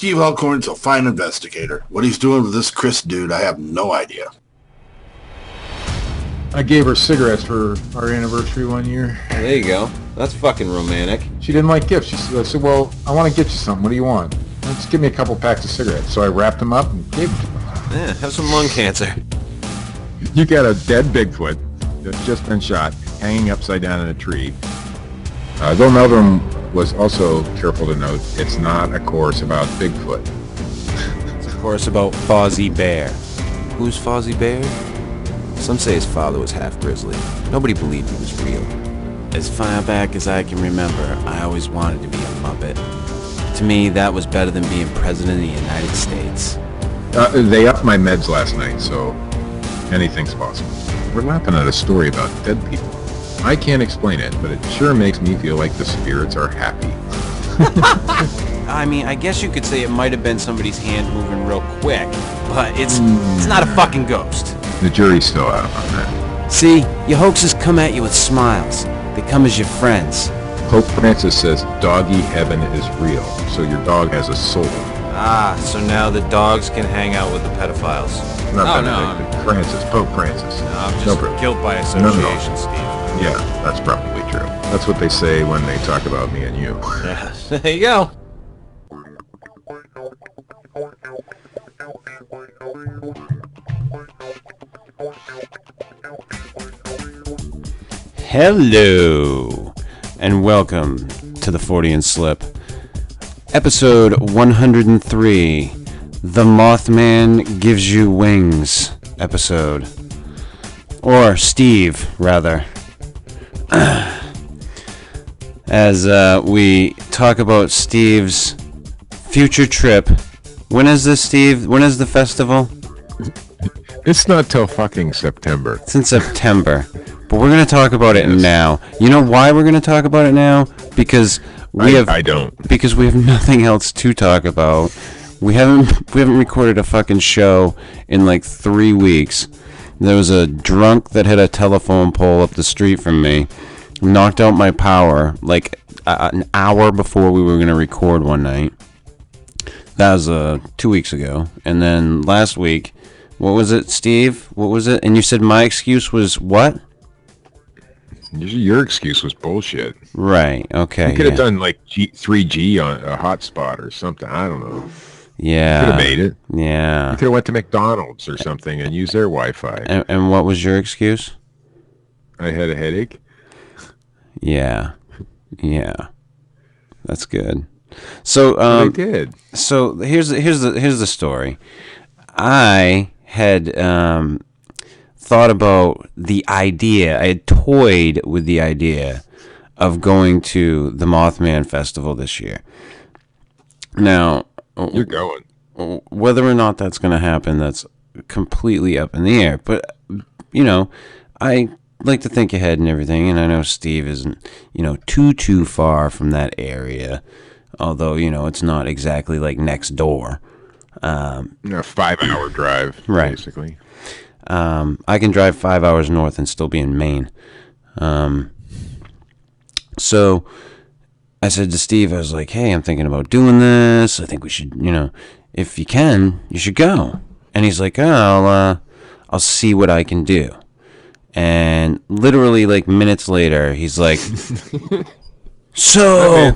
Steve Alcorn's a fine investigator. What he's doing with this Chris dude, I have no idea. I gave her cigarettes for our anniversary one year. There you go. That's fucking romantic. She didn't like gifts. I said, well, I want to get you something. What do you want? Just give me a couple packs of cigarettes. So I wrapped them up and gave them to her. Yeah, have some lung cancer. You got a dead Bigfoot that's just been shot, hanging upside down in a tree. Though Meldrum was also careful to note, it's not a course about Bigfoot. It's a course about Fozzie Bear. Who's Fozzie Bear? Some say his father was half grizzly. Nobody believed he was real. As far back as I can remember, I always wanted to be a Muppet. To me, that was better than being president of the United States. They upped my meds last night, so anything's possible. We're laughing at a story about dead people. I can't explain it, but it sure makes me feel like the spirits are happy. I mean, I guess you could say it might have been somebody's hand moving real quick, but it's not a fucking ghost. The jury's still out on that. See, your hoaxes come at you with smiles. They come as your friends. Pope Francis says doggy heaven is real, so your dog has a soul. Ah, so now the dogs can hang out with the pedophiles. Not Benedict, Francis, Pope Francis. No, I'm just guilt by association, Steve. Yeah, that's probably true. That's what they say when they talk about me and you. Yeah, there you go. Hello, and welcome to the Fortean Slip, episode 103, The Mothman Gives You Wings episode. Or Steve, rather. As we talk about Steve's future trip. When is this, Steve? When is the festival? It's not till fucking September. It's in September. But we're going to talk about it now. You know why we're going to talk about it now? Because I don't. Because we have nothing else to talk about. We haven't recorded a fucking show in like 3 weeks. There was a drunk that had a telephone pole up the street from me, knocked out my power like an hour before we were going to record one night. That was 2 weeks ago. And then last week, what was it, Steve? What was it? And you said my excuse was what? Your excuse was bullshit. Right, okay. You could have done like 3G on a hotspot or something. I don't know. Yeah. You could have made it. Yeah. You could have went to McDonald's or something and used their Wi-Fi. And what was your excuse? I had a headache. Yeah. Yeah. That's good. So I did. So here's the story. I had thought about the idea. I had toyed with the idea of going to the Mothman Festival this year. Now, you're going. Whether or not that's going to happen, that's completely up in the air. But, you know, I like to think ahead and everything, and I know Steve isn't, too far from that area. Although, it's not exactly like next door. A 5-hour drive, right. Basically. I can drive 5 hours north and still be in Maine. So I said to Steve, I was like, hey, I'm thinking about doing this. I think we should, if you can, you should go. And he's like, oh, I'll see what I can do. And literally like minutes later, he's like, so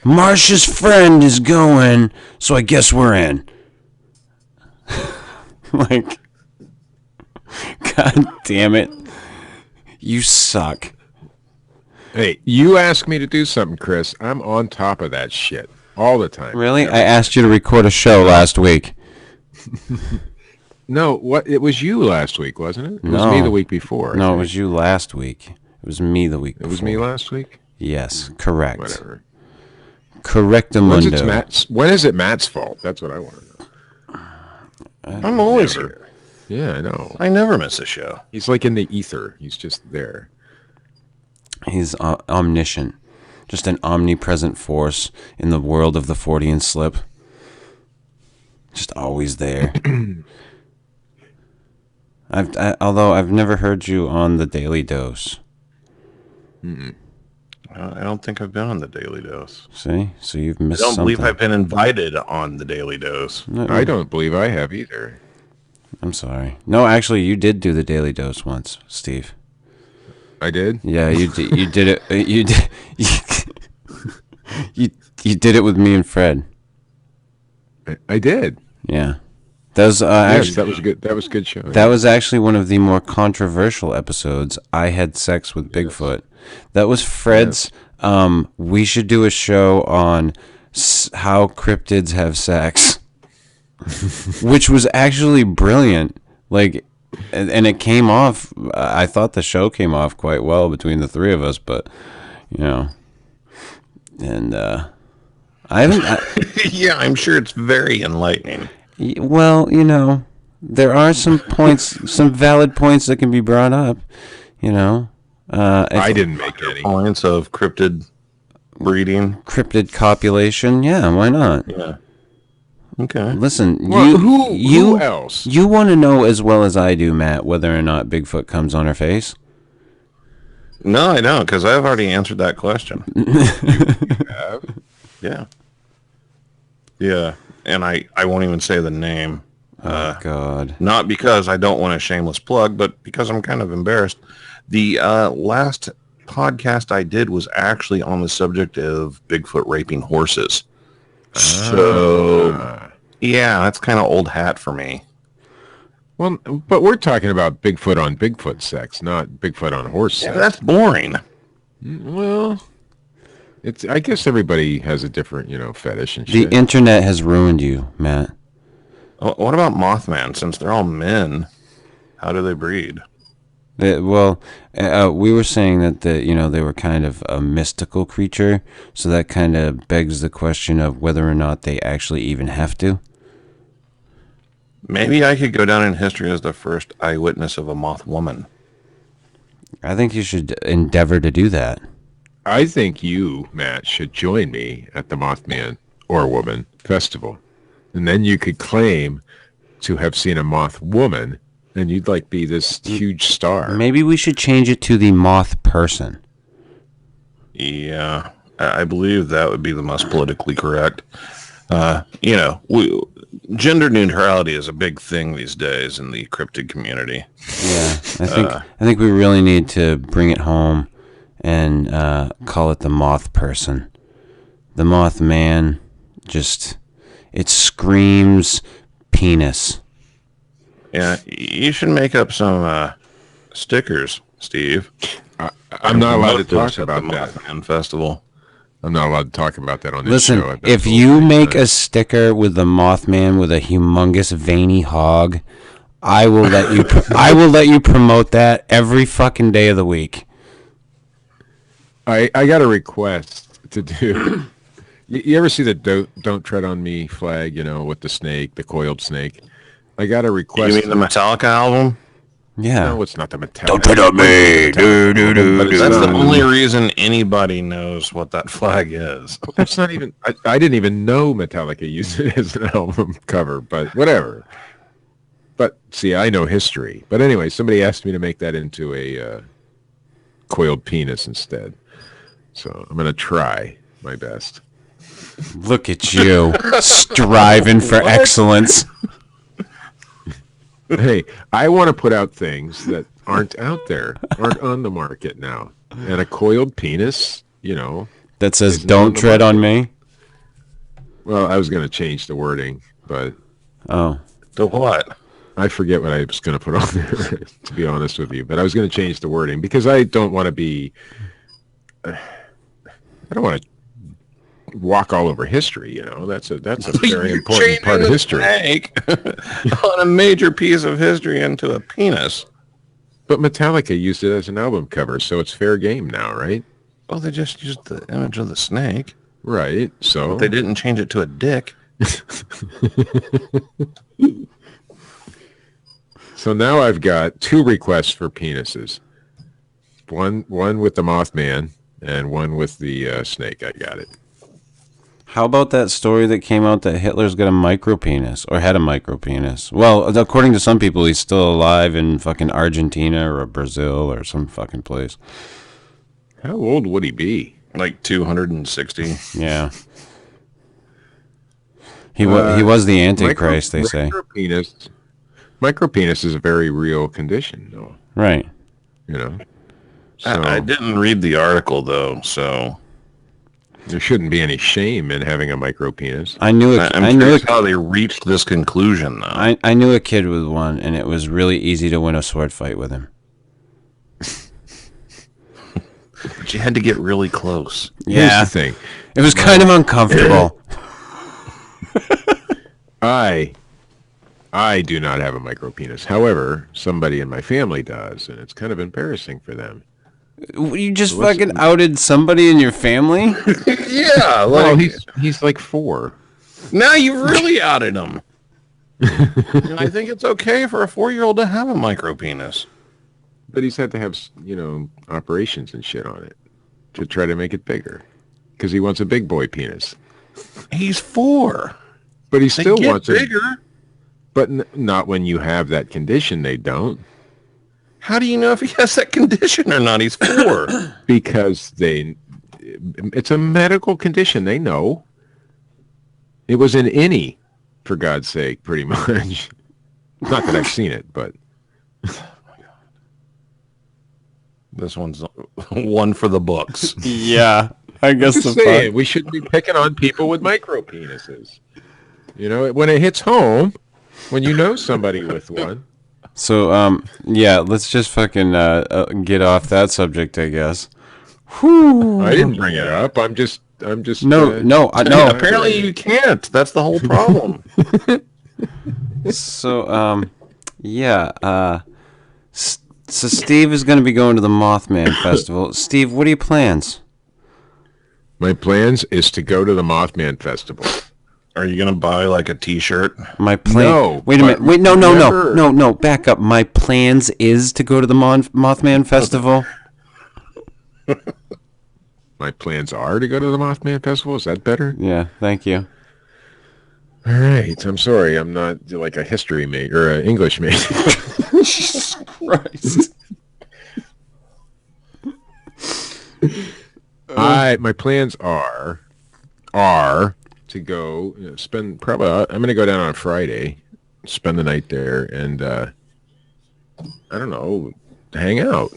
Marsha's friend is going, so I guess we're in. Like, God damn it. You suck. Hey, you ask me to do something, Chris. I'm on top of that shit all the time. Really? I asked you to record a show last week. No, it was you last week, wasn't it? It was No. me the week before. No, it was you last week. It was me the week before. It was me last week? Yes, correct. Whatever. Correctamundo. When is it Matt's fault? That's what I want to know. I'm always here. Yeah, I know. I never miss a show. He's like in the ether. He's just there. He's omniscient. Just an omnipresent force in the world of the Fortean Slip. Just always there. Although I've never heard you on the Daily Dose. Mm-mm. I don't think I've been on the Daily Dose. See? So you've I missed don't believe something. I've been invited on the Daily Dose. No, I don't believe I have either. I'm sorry. No, actually, you did do the Daily Dose once, Steve. I did? Yeah, you did. You did it. You did. You did it with me and Fred. I did. Yeah, that was Yes, actually that was good. That was a good show. that was actually one of the more controversial episodes. I had sex with Bigfoot. That was Fred's. We should do a show on how cryptids have sex, which was actually brilliant. Like, and it came off. I thought the show came off quite well between the three of us, but you know, and I haven't. Yeah, I'm sure it's very enlightening. Well, you know, there are some points, some valid points that can be brought up. You know, I didn't make any. Points of cryptid breeding. cryptid copulation. Yeah, why not? Yeah. Okay. Listen, Well, who else? You want to know as well as I do, Matt, whether or not Bigfoot comes on her face? No, I don't, because I've already answered that question. Have? Yeah. Yeah. And I won't even say the name. Oh God. Not because I don't want a shameless plug, but because I'm kind of embarrassed. The last podcast I did was actually on the subject of Bigfoot raping horses. So, yeah, that's kind of old hat for me. Well, but we're talking about Bigfoot on Bigfoot sex, not Bigfoot on horse Yeah, sex. that's boring. Well, it's. I guess everybody has a different, fetish and The shit. internet has ruined you, Matt. What about Mothman? Since they're all men, how do they breed? We were saying that they were kind of a mystical creature, so that kind of begs the question of whether or not they actually even have to. Maybe I could go down in history as the first eyewitness of a moth woman. I think you should endeavor to do that. I think you, Matt, should join me at the Mothman or Woman Festival, and then you could claim to have seen a moth woman, and you'd be this huge star. Maybe we should change it to the moth person. Yeah, I believe that would be the most politically correct. Gender neutrality is a big thing these days in the cryptid community. Yeah, I think we really need to bring it home and call it the moth person. The moth man, it screams penis. Yeah, you should make up some stickers, Steve. I'm not allowed to Promote talk those at about the that. Mothman Festival. I'm not allowed to talk about that on this Listen, show. I've been if told you many make times. a sticker with the Mothman with a humongous veiny hog, I will let you. I will let you promote that every fucking day of the week. I got a request to do. You ever see the don't tread on me flag, with the snake, the coiled snake? I got a request. You mean the Metallica album? Yeah. No, it's not the metallic. Don't tread on me. Do, do, do, But it's That's not. the only reason anybody knows what that flag is. That's not even. I didn't even know Metallica used it as an album cover, but whatever. But see, I know history. But anyway, somebody asked me to make that into a coiled penis instead. So I'm gonna try my best. Look at you, striving for excellence. Hey, I want to put out things that aren't out there, aren't on the market now. And a coiled penis, That says, Isn't "Don't on the tread on market. me." Well, I was going to change the wording, but Oh, The what? I forget what I was going to put on there, to be honest with you. But I was going to change the wording because I don't want to be... I don't want to walk all over history, That's a very important part of history. Snake on a major piece of history into a penis. But Metallica used it as an album cover, so it's fair game now, right? Well, they just used the image of the snake. Right, so... They didn't change it to a dick. So now I've got 2 requests for penises. One with the Mothman and one with the snake. I got it. how about that story that came out that Hitler's got a micro penis or had a micro penis? Well, according to some people, he's still alive in fucking Argentina or Brazil or some fucking place. How old would he be? Like 260. Yeah. He was the Antichrist, they say. Micropenis is a very real condition, though. Right. You know. So I didn't read the article though, so there shouldn't be any shame in having a micropenis. I knew it. I'm curious how they reached this conclusion though. I knew a kid with one, and it was really easy to win a sword fight with him. But you had to get really close. Yeah. Here's the thing. It was kind of uncomfortable. I do not have a micropenis. However, somebody in my family does, and it's kind of embarrassing for them. You just fucking outed somebody in your family? Yeah, Well, he's like 4. now you really outed him. And I think it's okay for a 4-year-old to have a micropenis. But he's had to have, operations and shit on it to try to make it bigger. Because he wants a big boy penis. He's 4. But he They still get wants bigger. But not when you have that condition, they don't. How do you know if he has that condition or not? He's 4. Because it's a medical condition. They know. It was an innie, for God's sake, pretty much. Not that I've seen it, but... This one's one for the books. Yeah. I guess Just saying, we shouldn't be picking on people with micro penises. When it hits home, when you know somebody with one. So, yeah, let's just fucking get off that subject, I guess. Whew. I didn't bring it up. I'm just. No. Apparently you can't. That's the whole problem. So, yeah. So Steve is going to be going to the Mothman Festival. Steve, what are your plans? My plans is to go to the Mothman Festival. Are you going to buy like a t-shirt? My plan. No, Wait a minute. Wait, no. never- No. Back up. My plans is to go to the Mothman Festival. My plans are to go to the Mothman Festival. Is that better? Yeah. Thank you. All right. I'm sorry. I'm not like a history major or an English major. Jesus Christ. My plans are to go spend probably. I'm going to go down on Friday, spend the night there, and I don't know, hang out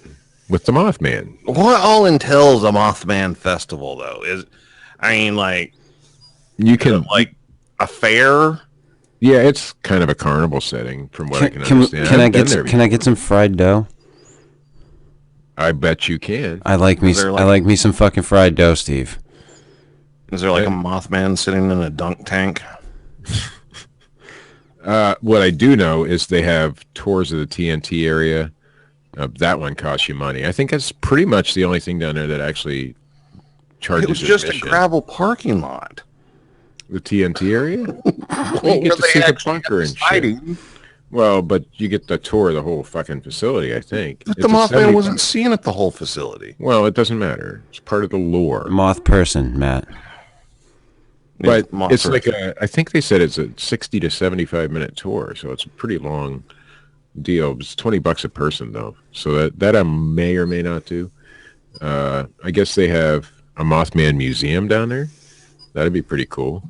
with the Mothman. What all entails a Mothman festival, though? You can like a fair. Yeah, it's kind of a carnival setting, from what I can understand. Can I get some fried dough? I bet you can. I like me some fucking fried dough, Steve. Is there like a Mothman sitting in a dunk tank? What I do know is they have tours of the TNT area. That one costs you money. I think that's pretty much the only thing down there that actually charges. It was just admission. a gravel parking lot. The TNT area? You get to see the bunker and shit. Well, but you get the tour of the whole fucking facility, I think. But the Mothman wasn't seen at the whole facility. Well, it doesn't matter. It's part of the lore. Moth person, Matt. But it's like I think they said it's a 60 to 75 minute tour, so it's a pretty long deal. It's $20 a person though, so that I may or may not do. I guess they have a Mothman museum down there. That'd be pretty cool.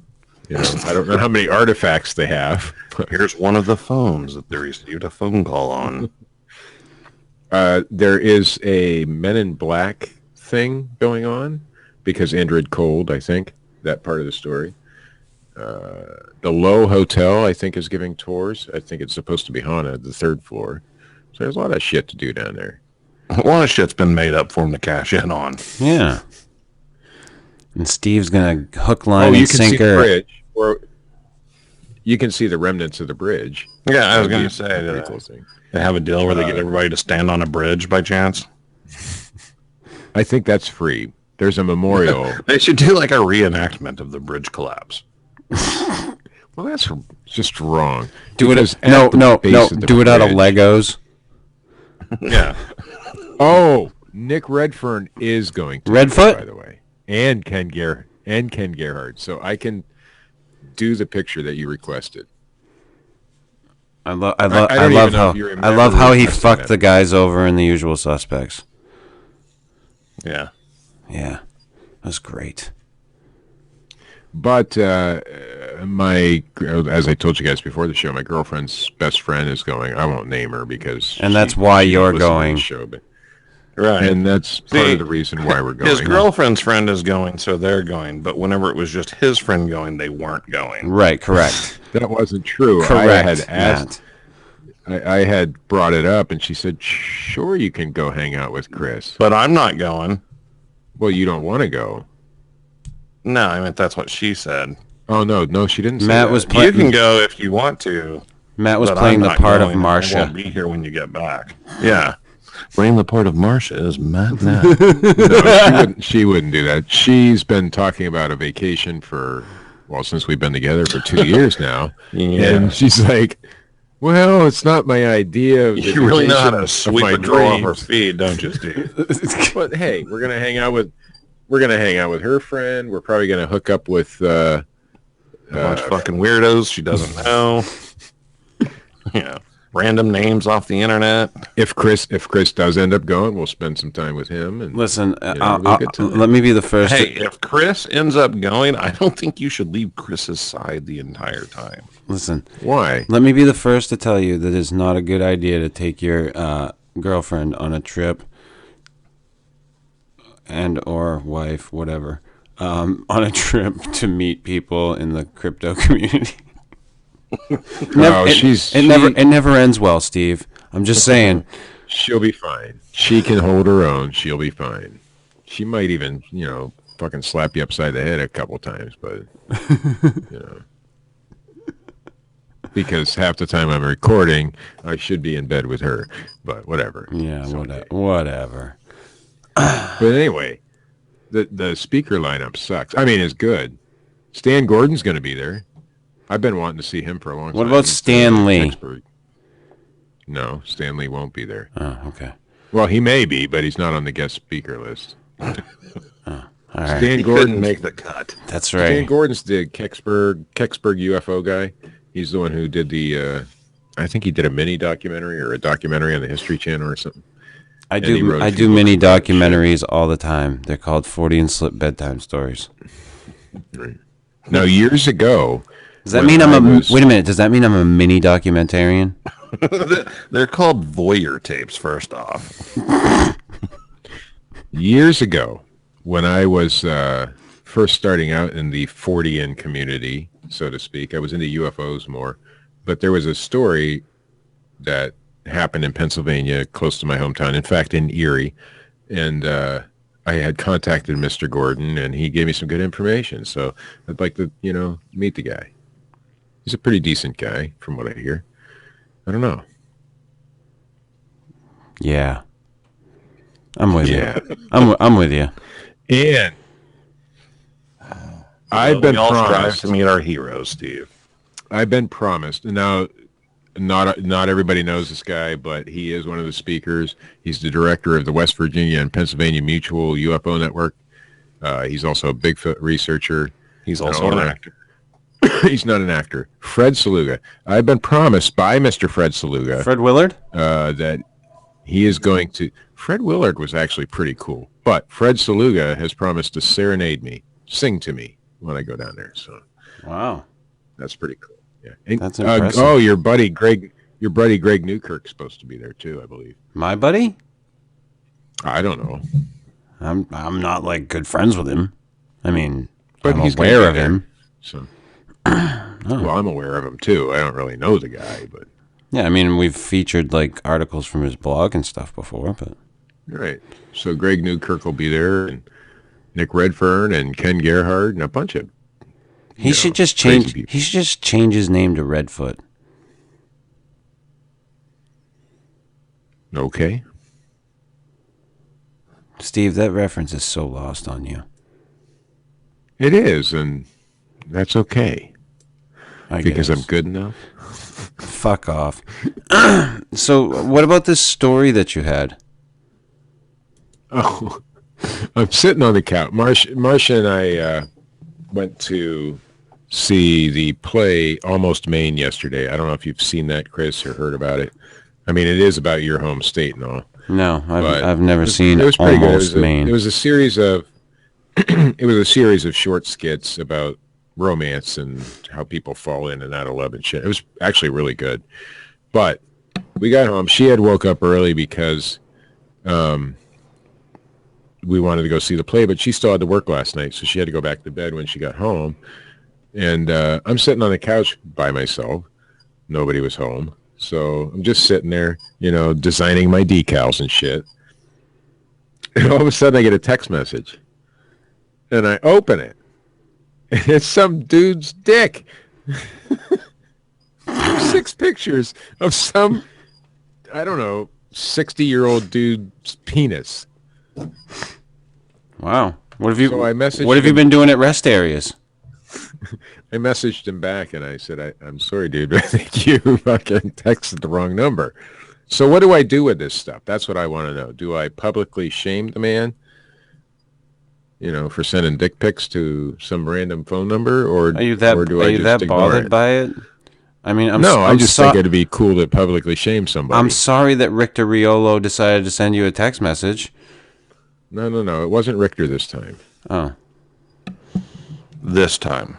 I don't know how many artifacts they have. Here's one of the phones that they received a phone call on. There is a Men in Black thing going on because Andred Cold, I think, that part of the story. The Low Hotel, I think, is giving tours. I think it's supposed to be haunted, the 3rd floor. So there's a lot of shit to do down there. A lot of shit's been made up for him to cash in on. Yeah. And Steve's going to hook, line, and you can see the sinker. bridge, or you can see the remnants of the bridge. Yeah, I was going to say Pretty cool thing. they have a deal where they get everybody to stand on a bridge by chance. I think that's free. There's a memorial. They should do like a reenactment of the bridge collapse. Well, that's just wrong. Do it Because as, no, at the no, base no. of the Do it out of bridge- Legos. Yeah. Oh, Nick Redfern is going to. Redfoot? By the way. And Ken Gerhardt. So I can do the picture that you requested. I don't love even know if you remember how he requesting fucked that. the guys over in The Usual Suspects. Yeah. Yeah. That's great. But as I told you guys before the show, my girlfriend's best friend is going. I won't name her because that's why she you're listens to the going. show, but, Right. and that's part of the reason why we're going. His girlfriend's friend is going, so they're going. But whenever it was just his friend going, they weren't going. Right, correct. That wasn't true. Correct, I had asked. I had brought it up, and she said, "Sure, you can go hang out with Chris." But I'm not going. Well, you don't want to go. No, I meant that's what she said. Oh no, she didn't say Matt that. was You can go if you want to. Matt was but playing I'm the not part of going. I Marcia. won't be here when you get back. Yeah. Playing the part of Marcia is Matt now. No, she wouldn't do that. She's been talking about a vacation since we've been together for 2 years now. Yeah. And she's like, well, it's not my idea. Of the You really know how vacation to of sweep my a girl off her dreams. feet, don't you, Steve? But hey, we're gonna hang out with her friend. We're probably gonna hook up with A bunch of fucking weirdos she doesn't know. Yeah. Random names off the internet. if Chris does end up going, we'll spend some time with him. And Listen, it'll be a good time. let me be the first. Hey, if Chris ends up going, I don't think you should leave Chris's side the entire time. Listen, Why? let me be the first to tell you that it's not a good idea to take your girlfriend on a trip and or wife, whatever, on a trip to meet people in the crypto community. It never ends well, Steve. I'm just saying. She'll be fine. She can hold her own. She'll be fine. She might even, fucking slap you upside the head a couple times, but, because half the time I'm recording, I should be in bed with her, but whatever. Yeah, Someday. whatever. But anyway, the speaker lineup sucks. I mean, it's good. Stan Gordon's going to be there. I've been wanting to see him for a long time. What about Stan Lee? Expert. No, Stan Lee won't be there. Oh, okay. Well, he may be, but he's not on the guest speaker list. All right. Stan He Gordon couldn't make the cut. That's Stan right. Gordon's the Kecksburg UFO guy. He's the one who did I think he did a mini documentary or a documentary on the History Channel or something. I And he wrote a do few mini books about documentaries all the time. They're called Fortean Slip bedtime stories. Now, years ago, Does that when mean I I'm a was- wait a minute? Does that mean I'm a mini documentarian? They're called voyeur tapes, first off. years ago, when I was first starting out in the Fortean community, so to speak, I was into UFOs more. But there was a story that happened in Pennsylvania, close to my hometown. In fact, in Erie, and I had contacted Mr. Gordon, and he gave me some good information. So I'd like to, meet the guy. He's a pretty decent guy, from what I hear. I don't know. Yeah, I'm with Yeah. you. I'm with you. And I've been we all strive promised. to meet our heroes, Steve. I've been promised. And now, not everybody knows this guy, but he is one of the speakers. He's the director of the West Virginia and Pennsylvania Mutual UFO Network. He's also a Bigfoot researcher. He's also an owner. actor. He's not an actor. Fred Saluga. I've been promised by Mr. Fred Saluga Fred Willard. that he is going to... Fred Willard was actually pretty cool, but Fred Saluga has promised to serenade me, sing to me when I go down there. So Wow. that's pretty cool. Yeah. And, That's impressive. oh, your buddy Greg Newkirk's supposed to be there too, I believe. My buddy. I don't know, I'm not like good friends with him. I mean, but I'm he's gonna aware be of there. him. So, well, I'm aware of him too. I don't really know the guy, but Yeah, I mean, we've featured like articles from his blog and stuff before, but right. So Greg Newkirk will be there, and Nick Redfern and Ken Gerhard and a bunch of. he should just crazy change. people. He should just change his name to Redfoot. Okay. Steve, that reference is so lost on you. It is, and that's okay because guess. I'm good enough. Fuck off. So, what about this story that you had? Oh, I'm sitting on the couch. Marcia and I went to see the play Almost Maine yesterday. I don't know if you've seen that, Chris, or heard about it. I mean, it is about your home state and all. No, But I've never seen it was pretty Almost good. Maine. It was a series of it was a series of short skits about romance and how people fall in and out of love and shit. It was actually really good. But we got home. She had woke up early because we wanted to go see the play, but she still had to work last night, so she had to go back to bed when she got home. And I'm sitting on the couch by myself. Nobody was home. So I'm just sitting there, designing my decals and shit. And all of a sudden I get a text message. And I open it. And it's some dude's dick. 6 pictures of some, I don't know, 60-year-old dude's penis. Wow. What have you So What have you been doing at rest areas? I messaged him back and I said, I'm sorry, dude, but I think you fucking texted the wrong number. So what do I do with this stuff? That's what I want to know. Do I publicly shame the man, for sending dick pics to some random phone number, or Are you that bothered by it? I mean, I just think it'd be cool to publicly shame somebody. I'm sorry that Richter Riolo decided to send you a text message. No. It wasn't Richter this time. Oh. This time.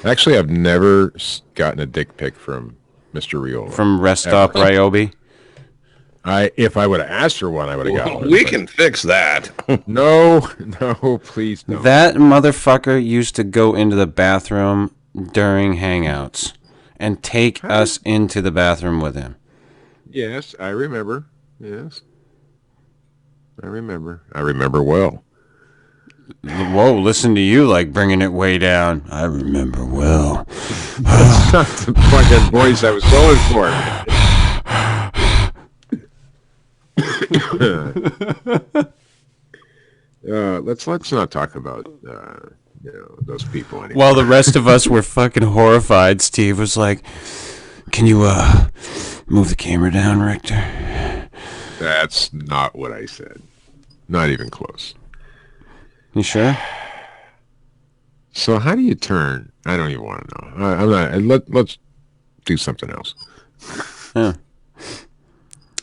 Actually, I've never gotten a dick pic from Mr. Riolo. From Rest Stop Ryobi? If I would have asked for one, I would have gotten one. We can fix that. No, please don't. That motherfucker used to go into the bathroom during Hangouts and take us into the bathroom with him. Yes, I remember. Yes. I remember. I remember well. Whoa, listen to you like bringing it way down. I remember well. That's not the fucking voice I was going for. Let's not talk about those people anymore. While the rest of us were fucking horrified, Steve was like, "Can you move the camera down, Richter?" That's not what I said. Not even close. You sure? So how do you turn? I don't even want to know. I'm not. Let's do something else. Yeah.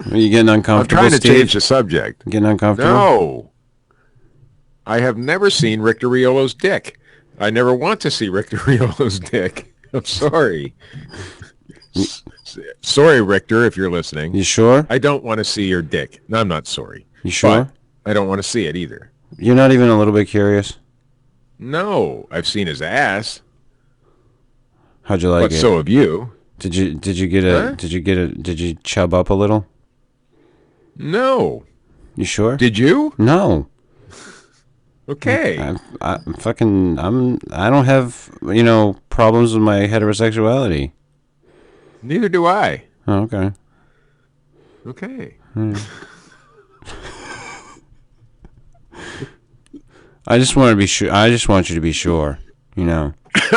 Are you getting uncomfortable, I'm trying to Steve? change the subject. Getting uncomfortable? No. I have never seen Richter Riolo's dick. I never want to see Richter Riolo's dick. I'm sorry. Sorry, Richter, if you're listening. You sure? I don't want to see your dick. No, I'm not sorry. You sure? But I don't want to see it either. You're not even a little bit curious? No. I've seen his ass. How'd you like But it? so have you. Did you chub up a little? No. You sure? Did you? No. Okay. I don't have, problems with my heterosexuality. Neither do I. Oh, okay. Okay. I just want to be sure. I just want you to be sure.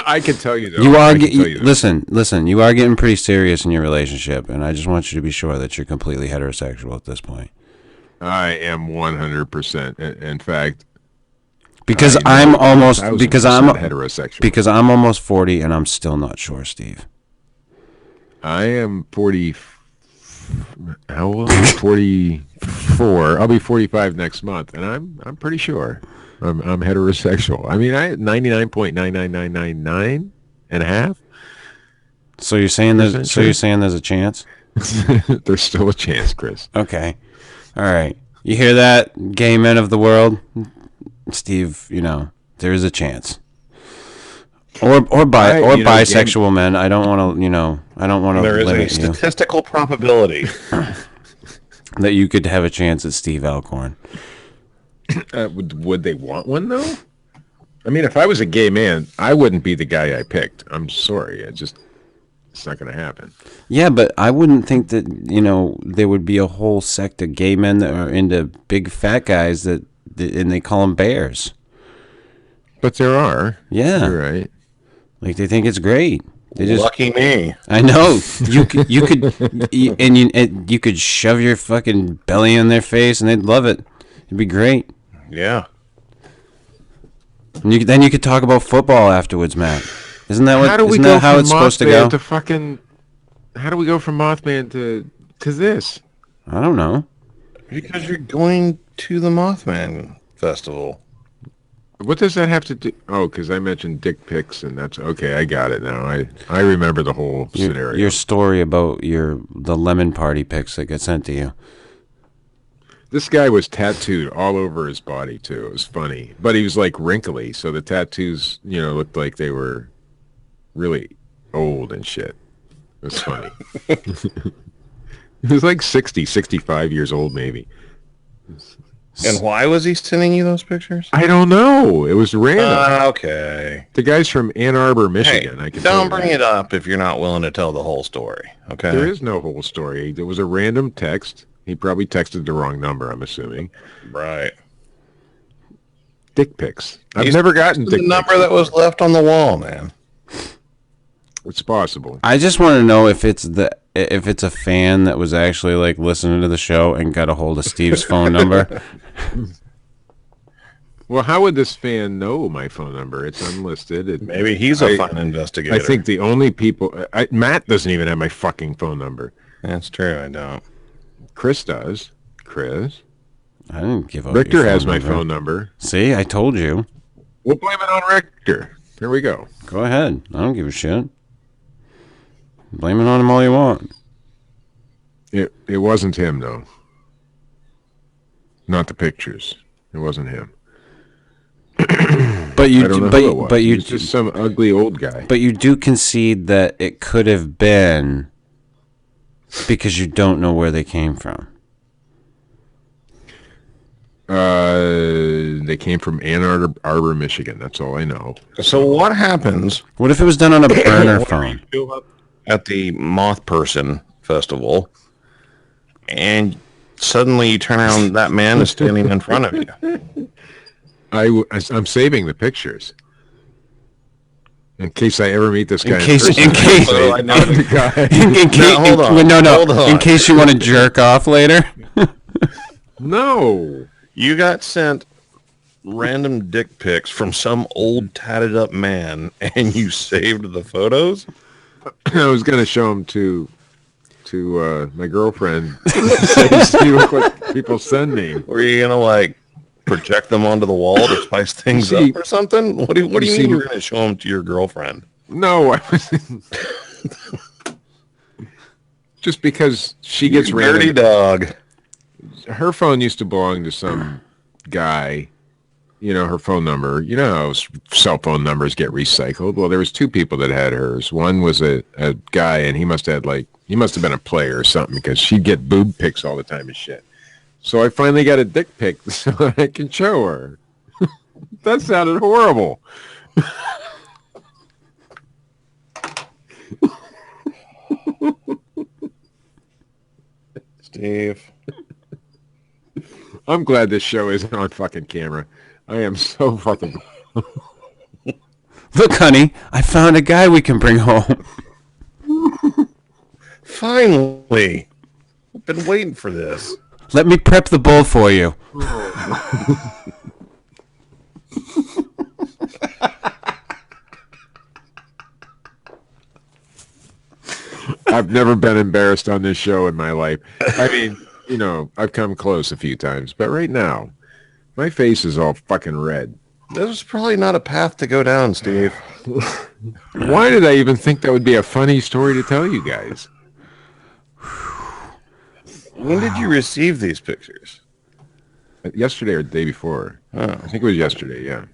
I can tell you though. You are listen. You are getting pretty serious in your relationship, and I just want you to be sure that you're completely heterosexual at this point. I am 100%. In fact, because I'm almost heterosexual. Because I'm almost 40, and I'm still not sure, Steve. I am 40. How old? 44. I'll be 45 next month, and I'm pretty sure I'm heterosexual. I mean, I 99.99999 and a half. So you're saying there's a chance? There's still a chance, Chris. Okay. All right. You hear that, gay men of the world? Steve, there is a chance. Or bisexual men. I don't want to, I don't want to There is limit a statistical probability that you could have a chance at Steve Alcorn. Would they want one, though? I mean, if I was a gay man, I wouldn't be the guy I picked. I'm sorry. It's not going to happen. Yeah, but I wouldn't think that, there would be a whole sect of gay men that are into big fat guys and they call them bears. But there are. Yeah. You're right. Like, they think it's great. Lucky me. I know. You could shove your fucking belly in their face and they'd love it. It'd be great. Yeah. And then you could talk about football afterwards, Matt. Isn't that how it's supposed to go? How do we go from Mothman to this? I don't know. Because you're going to the Mothman Festival. What does that have to do? Oh, because I mentioned dick pics, and that's okay. I got it now. I remember the whole scenario. Your story about the lemon party pics that get sent to you. This guy was tattooed all over his body too. It was funny, but he was like wrinkly, so the tattoos, looked like they were really old and shit. It was funny. He was like 60, 65 years old, maybe. And why was he sending you those pictures? I don't know. It was random. Okay. The guy's from Ann Arbor, Michigan. Hey, I can don't tell you bring that. it up if you're not willing to tell the whole story. Okay. There is no whole story. There was a random text. He probably texted the wrong number, I'm assuming. Right. Dick pics. I've He's never gotten dick the number pics. that was left on the wall, man. It's possible. I just want to know if it's a fan that was actually like listening to the show and got a hold of Steve's phone number. Well, how would this fan know my phone number? It's unlisted. Maybe he's a fun investigator. I think the only people... Matt doesn't even have my fucking phone number. That's true. I don't. Chris does. Chris. I didn't give up. Richter your has my number. phone number. See, I told you. We'll blame it on Richter. Here we go. Go ahead. I don't give a shit. Blame it on him all you want. It wasn't him, though. Not the pictures. It wasn't him. But you, I don't know but who it was. but you, It's just some ugly old guy. but you do concede that it could have been because you don't know where they came from. They came from Ann Arbor, Michigan. That's all I know. So what happens What if it was done on a burner phone? show up at the Moth Person Festival and suddenly you turn around and that man is standing in front of you? I'm saving the pictures in case I ever meet this guy. In case, person. in case, So I know The guy. in case, No, hold on. Hold on. in case you want to jerk off later. No. You got sent random dick pics from some old tatted up man and you saved the photos? I was going to show him to my girlfriend. See what people send me. Were you gonna like project them onto the wall to spice things See- up or something? What do you you mean see- you were gonna show them to your girlfriend? No, I was just because she gets You dirty random. dog. Her phone used to belong to some guy. Her phone number. You know how cell phone numbers get recycled. Well, there was two people that had hers. One was a guy, and he must have been a player or something because she'd get boob pics all the time and shit. So I finally got a dick pic so that I can show her. That sounded horrible. Steve. I'm glad this show isn't on fucking camera. I am so fucking... Look, honey, I found a guy we can bring home. Finally. I've been waiting for this. Let me prep the bowl for you. I've never been embarrassed on this show in my life. I mean, I've come close a few times, but right now, my face is all fucking red. This was probably not a path to go down, Steve. Why did I even think that would be a funny story to tell you guys? When did you receive these pictures? Yesterday or the day before. Oh. I think it was yesterday, yeah.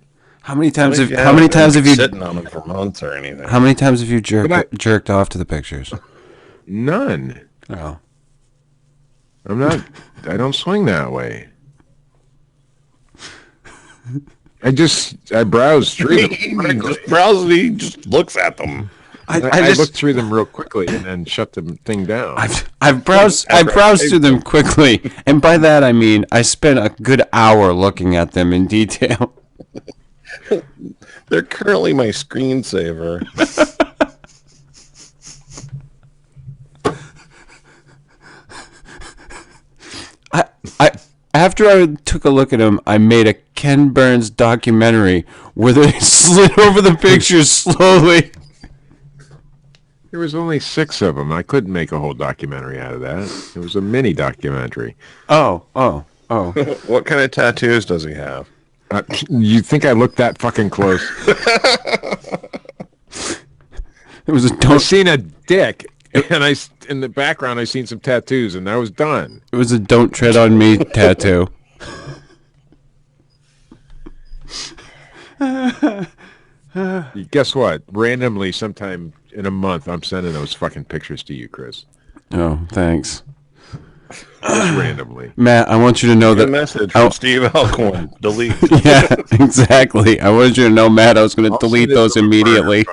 How many times have Yeah, how many I've been times have you sitting on them for months or anything? how many times have you But jerked off to the pictures? None. Oh. I don't swing that way. I browse through them. He just browses, he just looks at them. I looked through them real quickly and then shut the thing down. I've browsed through them quickly, and by that I mean I spent a good hour looking at them in detail. They're currently my screensaver. I after I took a look at them, I made a Ken Burns documentary where they slid over the pictures slowly. There was only 6 of them. I couldn't make a whole documentary out of that. It was a mini documentary. Oh. What kind of tattoos does he have? You think I looked that fucking close? It was a I don't. seen a dick, and in the background I seen some tattoos, and I was done. It was a "Don't tread on me" tattoo. Guess what? Randomly, sometime in a month, I'm sending those fucking pictures to you, Chris. Oh, thanks, Just randomly. Matt. I want you to know The that. message from Steve Alcorn. Delete. Yeah, exactly. I wanted you to know, Matt. I was going to I'll delete send it those to a immediately.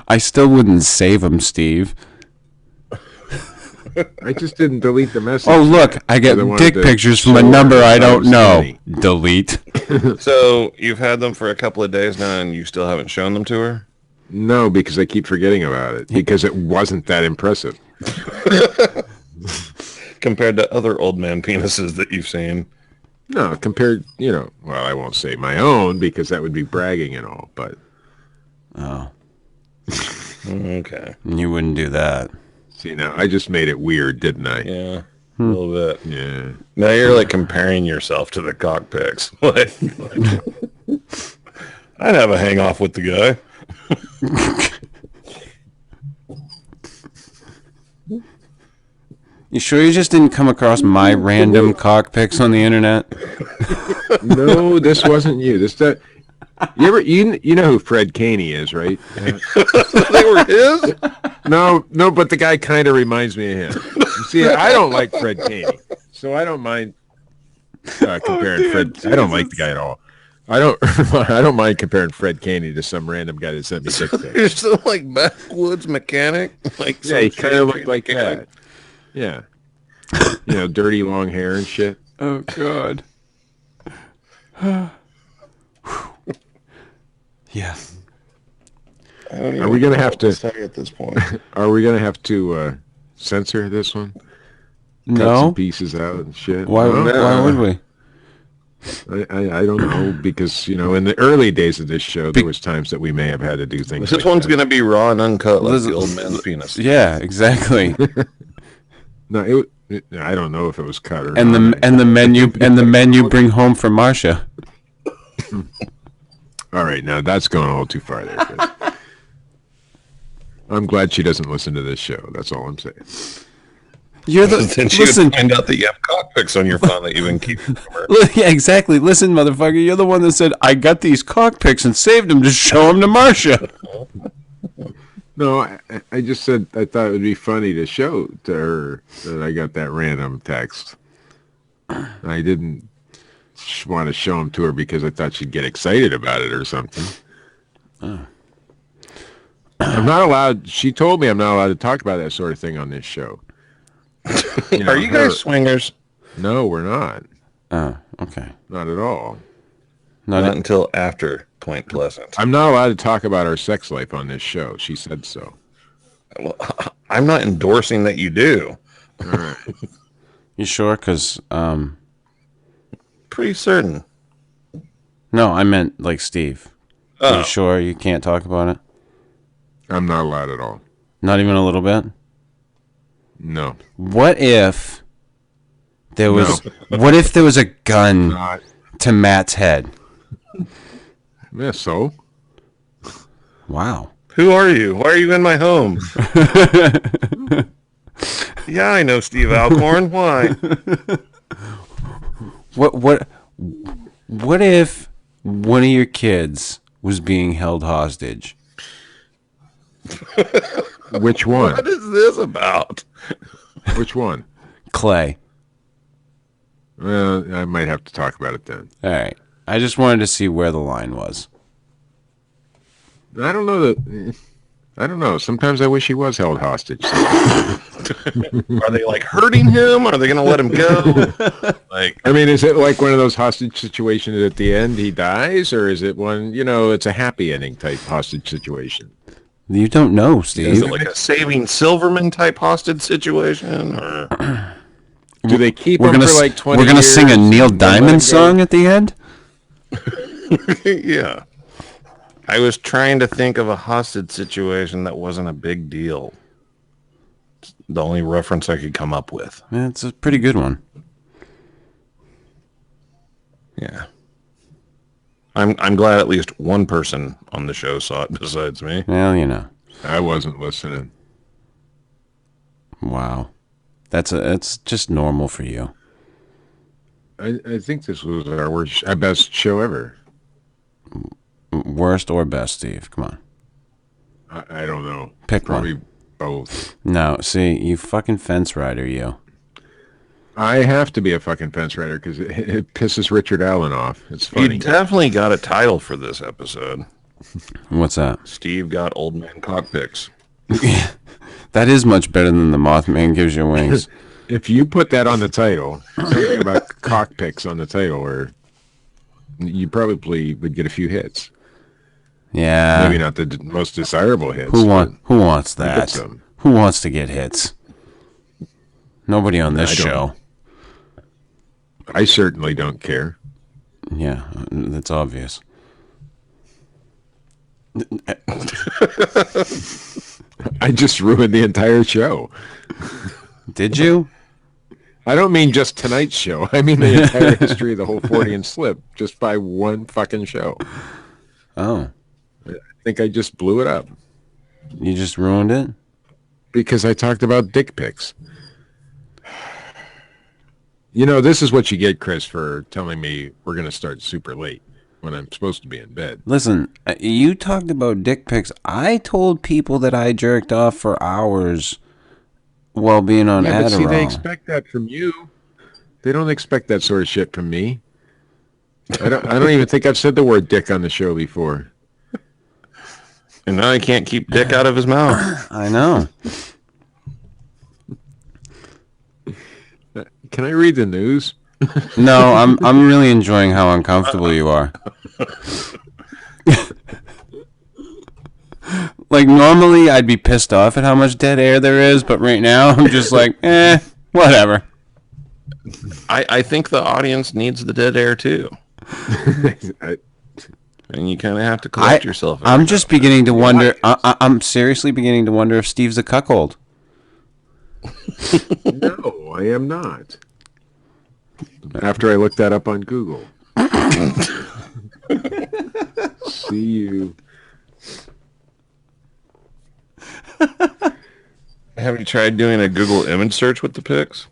I still wouldn't save them, Steve. I just didn't delete the message. Oh, look, I get Because wanted dick to pictures from a show number her I that don't was know. funny. Delete. So you've had them for a couple of days now, and you still haven't shown them to her? No, because I keep forgetting about it. Because it wasn't that impressive. Compared to other old man penises that you've seen. No, compared, well, I won't say my own because that would be bragging and all, but Oh, Okay. you wouldn't do that. see, now I just made it weird, didn't I? Yeah. A little bit. Yeah. Now you're like comparing yourself to the cock pics. Like, I'd have a hang off with the guy. You sure you just didn't come across my random cock pics on the internet? No, this wasn't you. You know who Fred Caney is, right? They were his? No, but the guy kind of reminds me of him. You see, I don't like Fred Caney, so I don't mind comparing Fred. I don't like the guy at all. I don't mind comparing Fred Caney to some random guy that sent me dick pics. You're still like backwoods mechanic? Like Yeah, he some kind of shit looked like guy? that. Yeah, dirty long hair and shit. Oh, God. Yeah. I don't even Are we gonna know have what to- say at this point? Are we gonna have to censor this one? Cut No? some pieces out and shit. Why, No? why would we? I don't know because in the early days of this show there was times that we may have had to do things. This like one's that. gonna be raw and uncut like Listen- the old man's penis. Yeah, exactly. No, I don't know if it was cut or And not. the men you bring home for Marcia. All right, now that's going a little too far there, Chris. I'm glad she doesn't listen to this show. That's all I'm saying. You're the Then she listen. would find out that you have cock pics on your phone that you've been keeping from her. Yeah, exactly. Listen, motherfucker. You're the one that said I got these cock pics and saved them to show them to Marcia. No, I just said I thought it would be funny to show to her that I got that random text. I didn't want to show them to her because I thought she'd get excited about it or something. I'm not allowed. She told me I'm not allowed to talk about that sort of thing on this show. Are you guys swingers? No, we're not. Oh, okay. Not at all. Not Not until after Point Pleasant. I'm not allowed to talk about our sex life on this show. She said so. Well, I'm not endorsing that you do. All right. You sure? Because Pretty certain. no, I meant like Steve. Are Oh, you sure you can't talk about it? I'm not allowed at all. Not even a little bit. No. What if there was? What if there was a gun Not. to Matt's head? Yeah, so? Wow. who are you? Why are you in my home? Yeah, I know Steve Alcorn. Why? What if one of your kids was being held hostage? Which one? What is this about? Which one? Clay. Well, I might have to talk about it then. All right. I just wanted to see where the line was. I don't know that. I don't know. Sometimes I wish he was held hostage. Are they like hurting him? Are they going to let him go? Like, I mean, is it like one of those hostage situations at the end he dies, or is it one, it's a happy ending type hostage situation? You don't know, is Steve. it like a saving Silverman type hostage situation? Or Do they keep We're him gonna for like 20 we're gonna years sing a Neil and then let him Diamond go? song at the end. yeah. I was trying to think of a hostage situation that wasn't a big deal. the only reference I could come up with. It's a pretty good one. Yeah. I'm glad at least one person on the show saw it besides me. Well, you know. I wasn't listening. Wow. It's just normal for you. I think this was our best show ever. Worst or best, Steve? Come on. I don't know. Pick Probably one. both. No, see, you fucking fence rider, you. I have to be a fucking fence rider because it pisses Richard Allen off. It's funny. You definitely got a title for this episode. What's that? Steve got old man cockpicks. That is much better than the Mothman Gives You Wings. If you put that on the title, something about cockpicks on the title, or you probably would get a few hits. Yeah. Maybe not the most desirable hits. Who wants get that? some. Who wants to get hits? Nobody on this I don't. show. I certainly don't care. Yeah, that's obvious. I just ruined the entire show. Did you? I don't mean just tonight's show. I mean the entire history of the whole Fortean Slip just by one fucking show. Oh, I think I just blew it up you just ruined it? because I talked about dick pics. You know, this is what you get, Chris, for telling me we're going to start super late when I'm supposed to be in bed. Listen, you talked about dick pics. I told people that I jerked off for hours while being on Yeah, Adderall. but see, they expect that from you. They don't expect that sort of shit from me. I don't even think I've said the word dick on the show before. And now he can't keep dick out of his mouth. I know. Can I read the news? No, I'm really enjoying how uncomfortable you are. Like, normally I'd be pissed off at how much dead air there is, but right now I'm just like, whatever. I think the audience needs the dead air too. And you kind of have to collect yourself. I'm just beginning to wonder, I'm seriously beginning to wonder if Steve's a cuckold. No, I am not. After I looked that up on Google. See you. Have you tried doing a Google image search with the pics?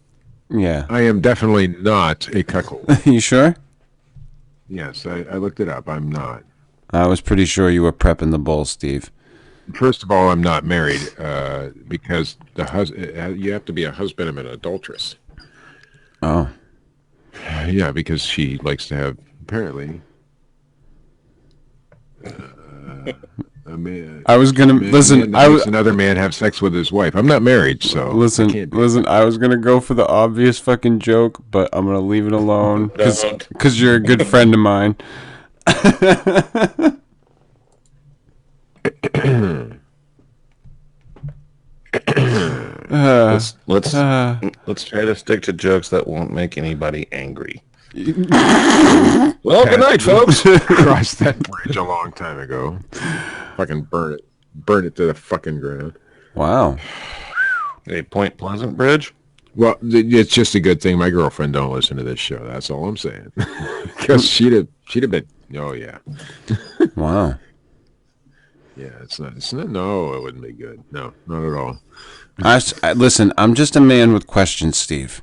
Yeah. I am definitely not a cuckold. You sure? Yes, I looked it up. I'm not. I was pretty sure you were prepping the bull, Steve. First of all, I'm not married because you have to be a husband of an adulteress. Oh. Yeah, because she likes to have, apparently, a man. I was gonna listen. I was another man have sex with his wife. I'm not married, so listen. I was gonna go for the obvious fucking joke, but I'm gonna leave it alone because you're a good friend of mine. Let's try to stick to jokes that won't make anybody angry. Well, good night, folks. Crossed that bridge a long time ago. Fucking burn it to the fucking ground. Wow. A Point Pleasant Bridge. Well, it's just a good thing my girlfriend don't listen to this show. That's all I'm saying. Because she'd have been. Oh yeah. Wow. Yeah, it's not. No, it wouldn't be good. No, not at all. Listen, I'm just a man with questions, Steve.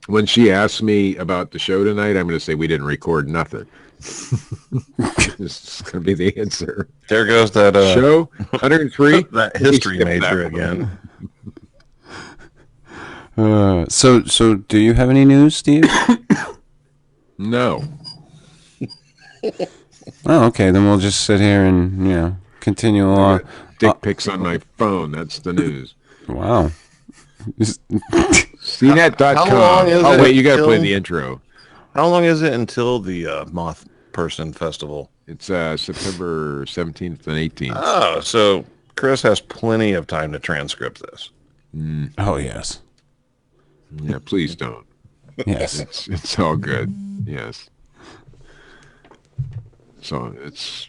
When she asks me about the show tonight, I'm going to say we didn't record nothing. This is going to be the answer. There goes that show 103. That history major again. So do you have any news, Steve? No. Oh, okay. Then we'll just sit here and continue along. Dick pics on my phone. That's the news. Wow. CNET.com. How long is it wait, you got to play until- the intro. How long is it until the Moth Person Festival? It's September 17th and 18th. Oh, so Chris has plenty of time to transcript this. Oh, yes. Yeah, please don't. Yes. It's all good. Yes. So it's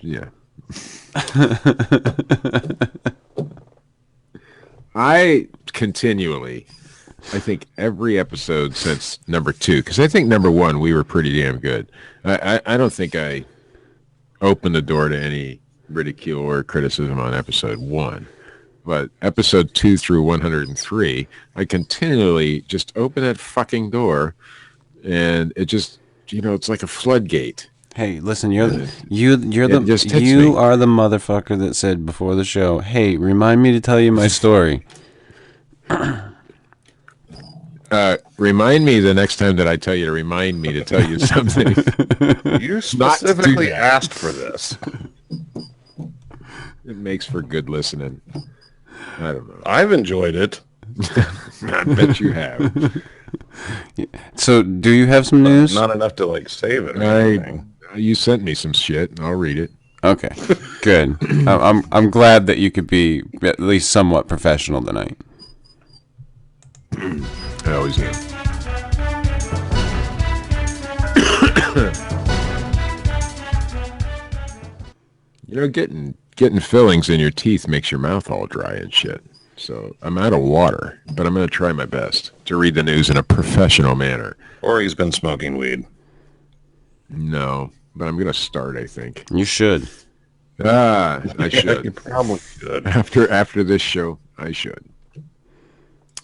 continually. I think every episode since number 2, because I think number 1 we were pretty damn good. I don't think I opened the door to any ridicule or criticism on episode 1, but episode 2 through 103, I continually just open that fucking door, and it just, it's like a floodgate. Hey, listen, you are the motherfucker that said before the show, "Hey, remind me to tell you my story." Remind me the next time that I tell you to remind me to tell you something. You specifically asked for this. It makes for good listening. I don't know. I've enjoyed it. I bet you have. So, do you have some news? Not enough to save it. Or anything. You sent me some shit, and I'll read it. Okay, good. I'm glad that you could be at least somewhat professional tonight. I always am. Getting fillings in your teeth makes your mouth all dry and shit. So I'm out of water, but I'm going to try my best to read the news in a professional manner. Or he's been smoking weed. No, but I'm going to start, I think. You should. I should. You probably should. After this show, I should.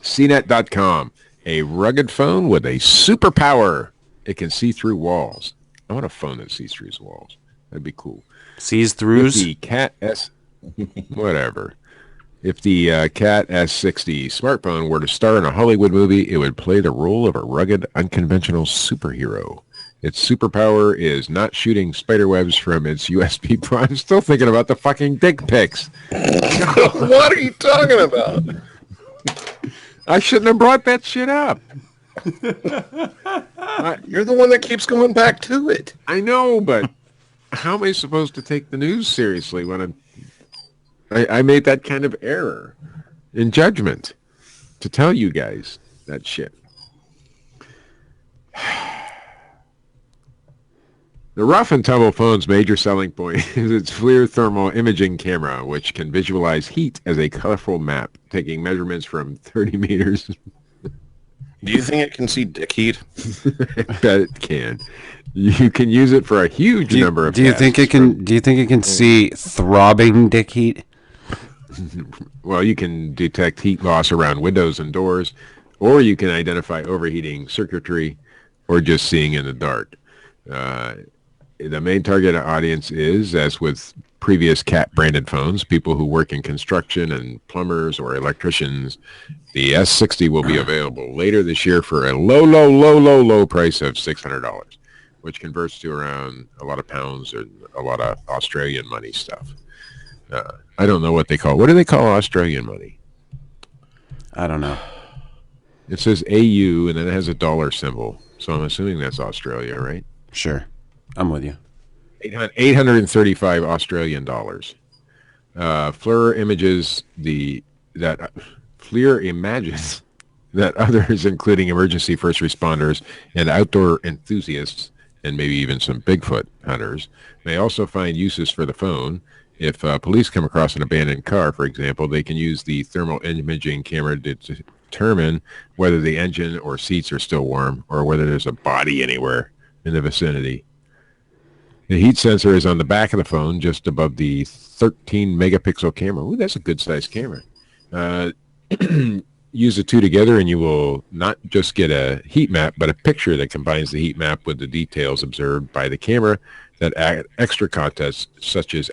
CNET.com. A rugged phone with a superpower. It can see through walls. I want a phone that sees through walls. That'd be cool. Sees throughs? If the Cat S... Whatever. If the Cat S60 smartphone were to star in a Hollywood movie, it would play the role of a rugged, unconventional superhero. Its superpower is not shooting spiderwebs from its USB port. I'm still thinking about the fucking dick pics. What are you talking about? I shouldn't have brought that shit up. You're the one that keeps going back to it. I know, but how am I supposed to take the news seriously when I made that kind of error in judgment to tell you guys that shit? The rough and tumble phone's major selling point is its FLIR thermal imaging camera, which can visualize heat as a colorful map, taking measurements from 30 meters. Do you think it can see dick heat? I bet it can. You can use it for a huge number of. Do you think it can? Do you think it can see throbbing dick heat? Well, you can detect heat loss around windows and doors, or you can identify overheating circuitry, or just seeing in the dark. The main target audience is, as with previous Cat-branded phones, people who work in construction and plumbers or electricians. The S60 will be available later this year for a low price of $600, which converts to around a lot of pounds and a lot of Australian money stuff. I don't know what they call. What do they call Australian money? I don't know. It says AU, and then it has a dollar symbol. So I'm assuming that's Australia, right? Sure. I'm with you. 835 Australian dollars. FLIR imagines FLIR imagines that others, including emergency first responders and outdoor enthusiasts, and maybe even some Bigfoot hunters, may also find uses for the phone. If police come across an abandoned car, for example, they can use the thermal imaging camera to determine whether the engine or seats are still warm or whether there's a body anywhere in the vicinity. The heat sensor is on the back of the phone, just above the 13-megapixel camera. Ooh, that's a good-sized camera. Use the two together, and you will not just get a heat map, but a picture that combines the heat map with the details observed by the camera that add extra context, such as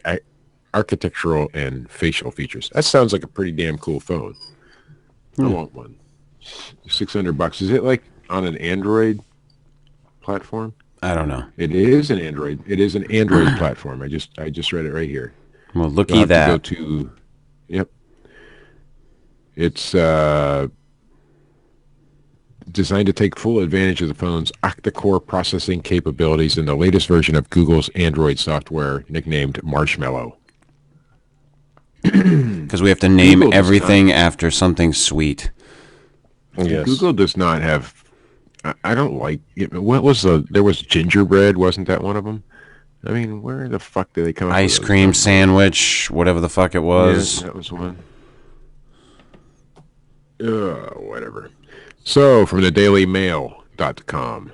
architectural and facial features. That sounds like a pretty damn cool phone. I want one. $600. Is it like on an Android platform? I don't know. It is an Android. It is an Android platform. I just read it right here. Well, looky that. Yep. It's designed to take full advantage of the phone's octa-core processing capabilities in the latest version of Google's Android software, nicknamed Marshmallow. Because we have to name everything after something sweet. Yes. Google does not have. I don't like it. What was there was gingerbread, wasn't that one of them? I mean, where the fuck did they come up with Ice cream sandwich, whatever the fuck it was. Yeah, that was one. Whatever. So, from the dailymail.com,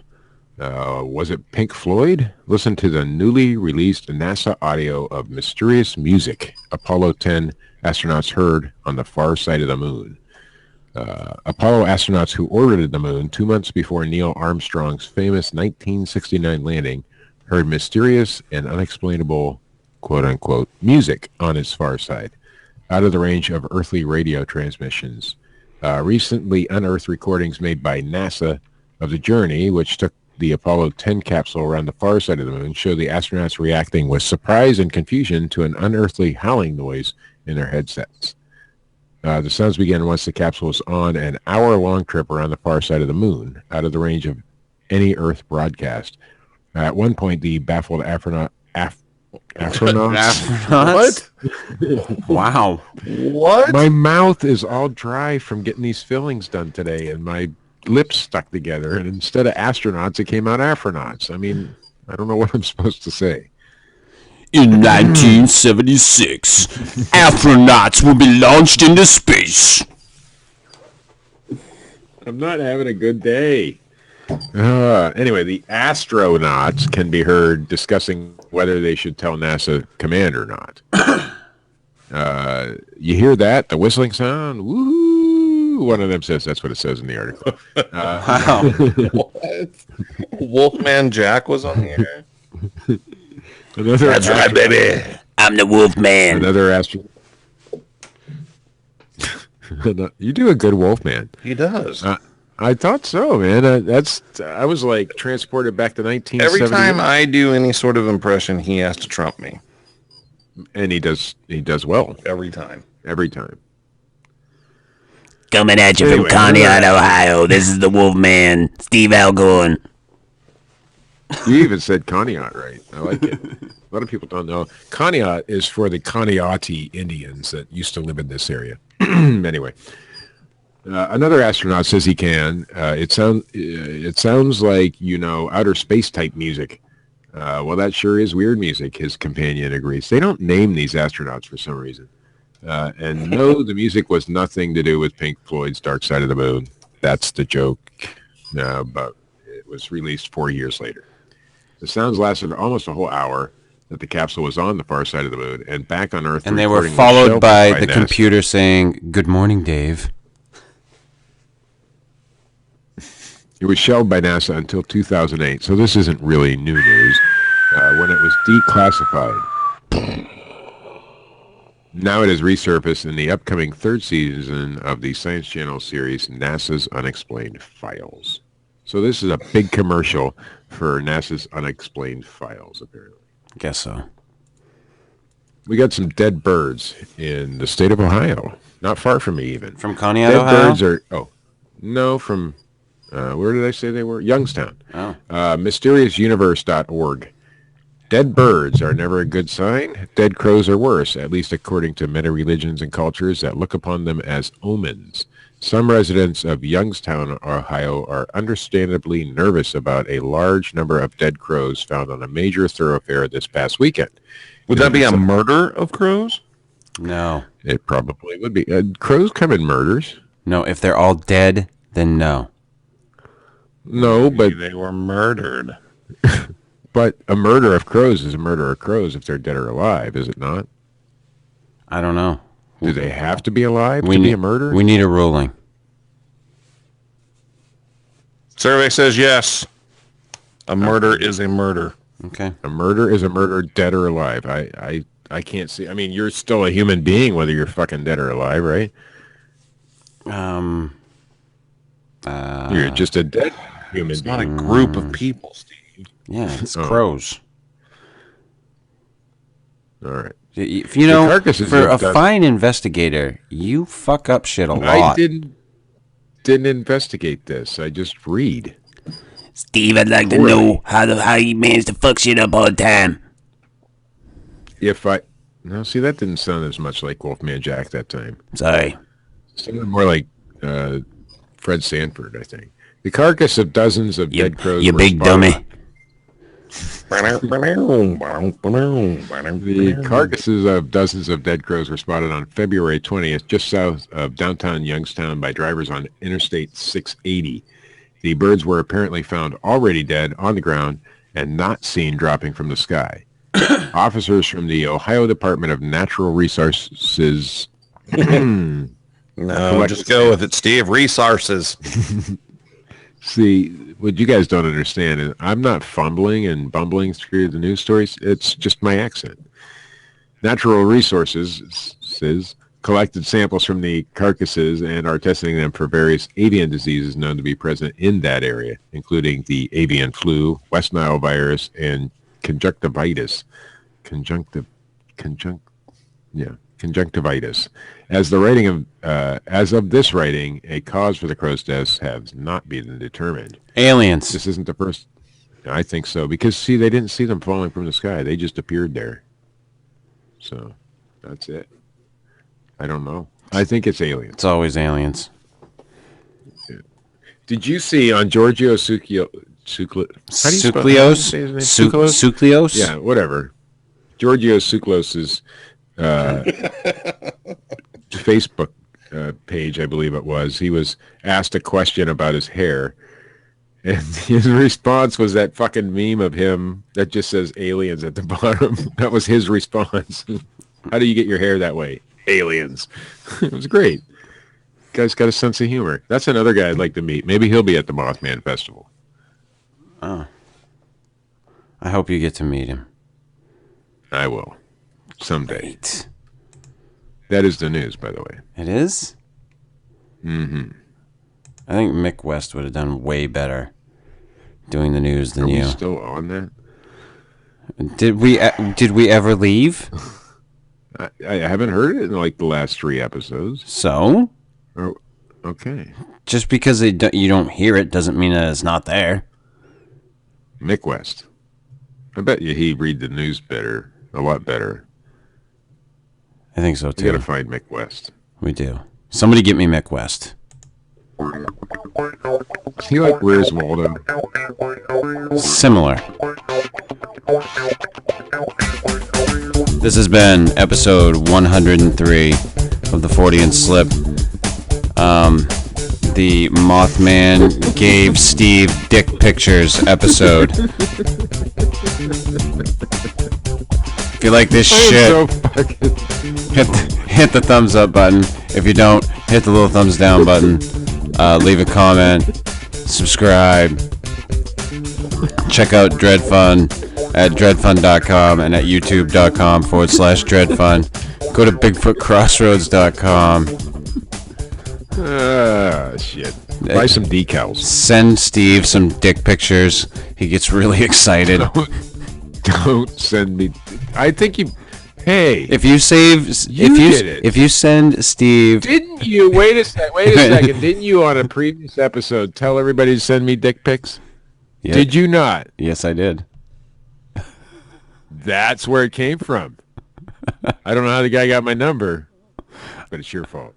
was it Pink Floyd? Listen to the newly released NASA audio of mysterious music Apollo 10 astronauts heard on the far side of the moon. Apollo astronauts who orbited the moon 2 months before Neil Armstrong's famous 1969 landing heard mysterious and unexplainable, quote-unquote, music on its far side, out of the range of earthly radio transmissions. Recently unearthed recordings made by NASA of the journey, which took the Apollo 10 capsule around the far side of the moon, show the astronauts reacting with surprise and confusion to an unearthly howling noise in their headsets. The sounds began once the capsule was on an hour-long trip around the far side of the moon, out of the range of any Earth broadcast. At one point, the baffled astronauts. What? Wow. What? My mouth is all dry from getting these fillings done today, and my lips stuck together. And instead of astronauts, it came out afronauts. I mean, I don't know what I'm supposed to say. In 1976, astronauts will be launched into space. I'm not having a good day. Anyway, the astronauts can be heard discussing whether they should tell NASA command or not. You hear that? The whistling sound? Woo! One of them says that's what it says in the article. Wow. What? Wolfman Jack was on the air. That's right, baby. I'm the Wolfman. Another astronaut. You do a good Wolfman. He does. I thought so, man. I was like transported back to 1970. Every time I do any sort of impression, he has to trump me. And he does well Every time. every time. Coming at you Anyway, from Conneaut, Ohio. This is the Wolfman, Steve Algorn. You even said Conneaut right. I like it. A lot of people don't know. Conneaut is for the Conneauti Indians that used to live in this area. Anyway. Another astronaut says he can. It sounds like, outer space type music. Well, that sure is weird music, his companion agrees. They don't name these astronauts for some reason. And no, the music was nothing to do with Pink Floyd's Dark Side of the Moon. That's the joke. But it was released 4 years later. The sounds lasted almost a whole hour that the capsule was on the far side of the moon and back on Earth. And they were followed by the computer saying, "Good morning, Dave." It was shelved by NASA until 2008, so this isn't really new news, when it was declassified. Now it has resurfaced in the upcoming third season of the Science Channel series, NASA's Unexplained Files. So this is a big commercial for NASA's Unexplained Files, apparently. Guess so. We got some dead birds in the state of Ohio, not far from me even. From Conneaut, Dead Ohio? birds are, no, from... where did I say they were? Youngstown. Oh. MysteriousUniverse.org. Dead birds are never a good sign. Dead crows are worse, at least according to many religions and cultures that look upon them as omens. Some residents of Youngstown, Ohio, are understandably nervous about a large number of dead crows found on a major thoroughfare this past weekend. Would that be a murder of crows? No. It probably would be. Crows come in murders. No, if they're all dead, then no. No, but They were murdered. but a murder of crows is a murder of crows if they're dead or alive, is it not? I don't know. Do they have to be alive to be a murder? We need a ruling. Survey says yes. A murder is a murder. Okay. A murder is a murder, dead or alive. I can't see. I mean, you're still a human being, whether you're fucking dead or alive, right? You're just a dead human It's being. not a group of people, Steve. Yeah, it's crows. All right. If you know, carcasses for a have done- fine investigator, you fuck up shit a lot. I didn't investigate this. I just read. Steve, I'd like to know how you manage to fuck shit up all the time. No, see, that didn't sound as much like Wolfman Jack that time. Sorry. It sounded more like Fred Sanford, I think. The carcass of dozens of dead crows You were big spotted. dummy. The carcasses of dozens of dead crows were spotted on February 20th, just south of downtown Youngstown by drivers on Interstate 680. The birds were apparently found already dead on the ground and not seen dropping from the sky. Officers from the Ohio Department of Natural Resources No, just go with it, Steve. Resources. See, what you guys don't understand is I'm not fumbling and bumbling through the news stories. It's just my accent. Natural Resources says collected samples from the carcasses and are testing them for various avian diseases known to be present in that area, including the avian flu, West Nile virus, and conjunctivitis. Conjunctivitis. As of this writing, a cause for the crow's deaths has not been determined. Aliens. This isn't the first. I think so because see, they didn't see them falling from the sky; they just appeared there. So that's it. I don't know. I think it's aliens. It's always aliens. Did you see on Giorgio Suclios? Suclios? Yeah, whatever. Giorgio Suclos's Facebook page, I believe it was. He was asked a question about his hair, and his response was that fucking meme of him that just says aliens at the bottom. That was his response. How do you get your hair that way? Aliens. It was great. Guy's got a sense of humor. That's another guy I'd like to meet. Maybe he'll be at the Mothman Festival. Oh. I hope you get to meet him. I will. Someday. Great. That is the news, by the way. It is? Mm-hmm. I think Mick West would have done way better doing the news than you. Are we still on that? Did we ever leave? I haven't heard it in like the last 3 episodes. So? Oh, okay. Just because you don't hear it doesn't mean that it's not there. Mick West. I bet you he'd read the news better, a lot better. I think so too. You gotta find Mick West. We do. Somebody get me Mick West. Is he like Where's Waldo? Similar. This has been episode 103 of the Fortean Slip. The Mothman Gave Steve Dick Pictures episode. If you like this shit, hit the thumbs up button. If you don't, hit the little thumbs down button. Leave a comment. Subscribe. Check out Dred Funn at dredfunn.com and at youtube.com/dredfunn. Go to bigfootcrossroads.com. Shit. Buy some decals. Send Steve some dick pictures. He gets really excited. Don't send me. I think you. Hey. If you send Steve. Didn't you? Wait a second. Didn't you on a previous episode tell everybody to send me dick pics? Yeah. Did you not? Yes, I did. That's where it came from. I don't know how the guy got my number, but it's your fault.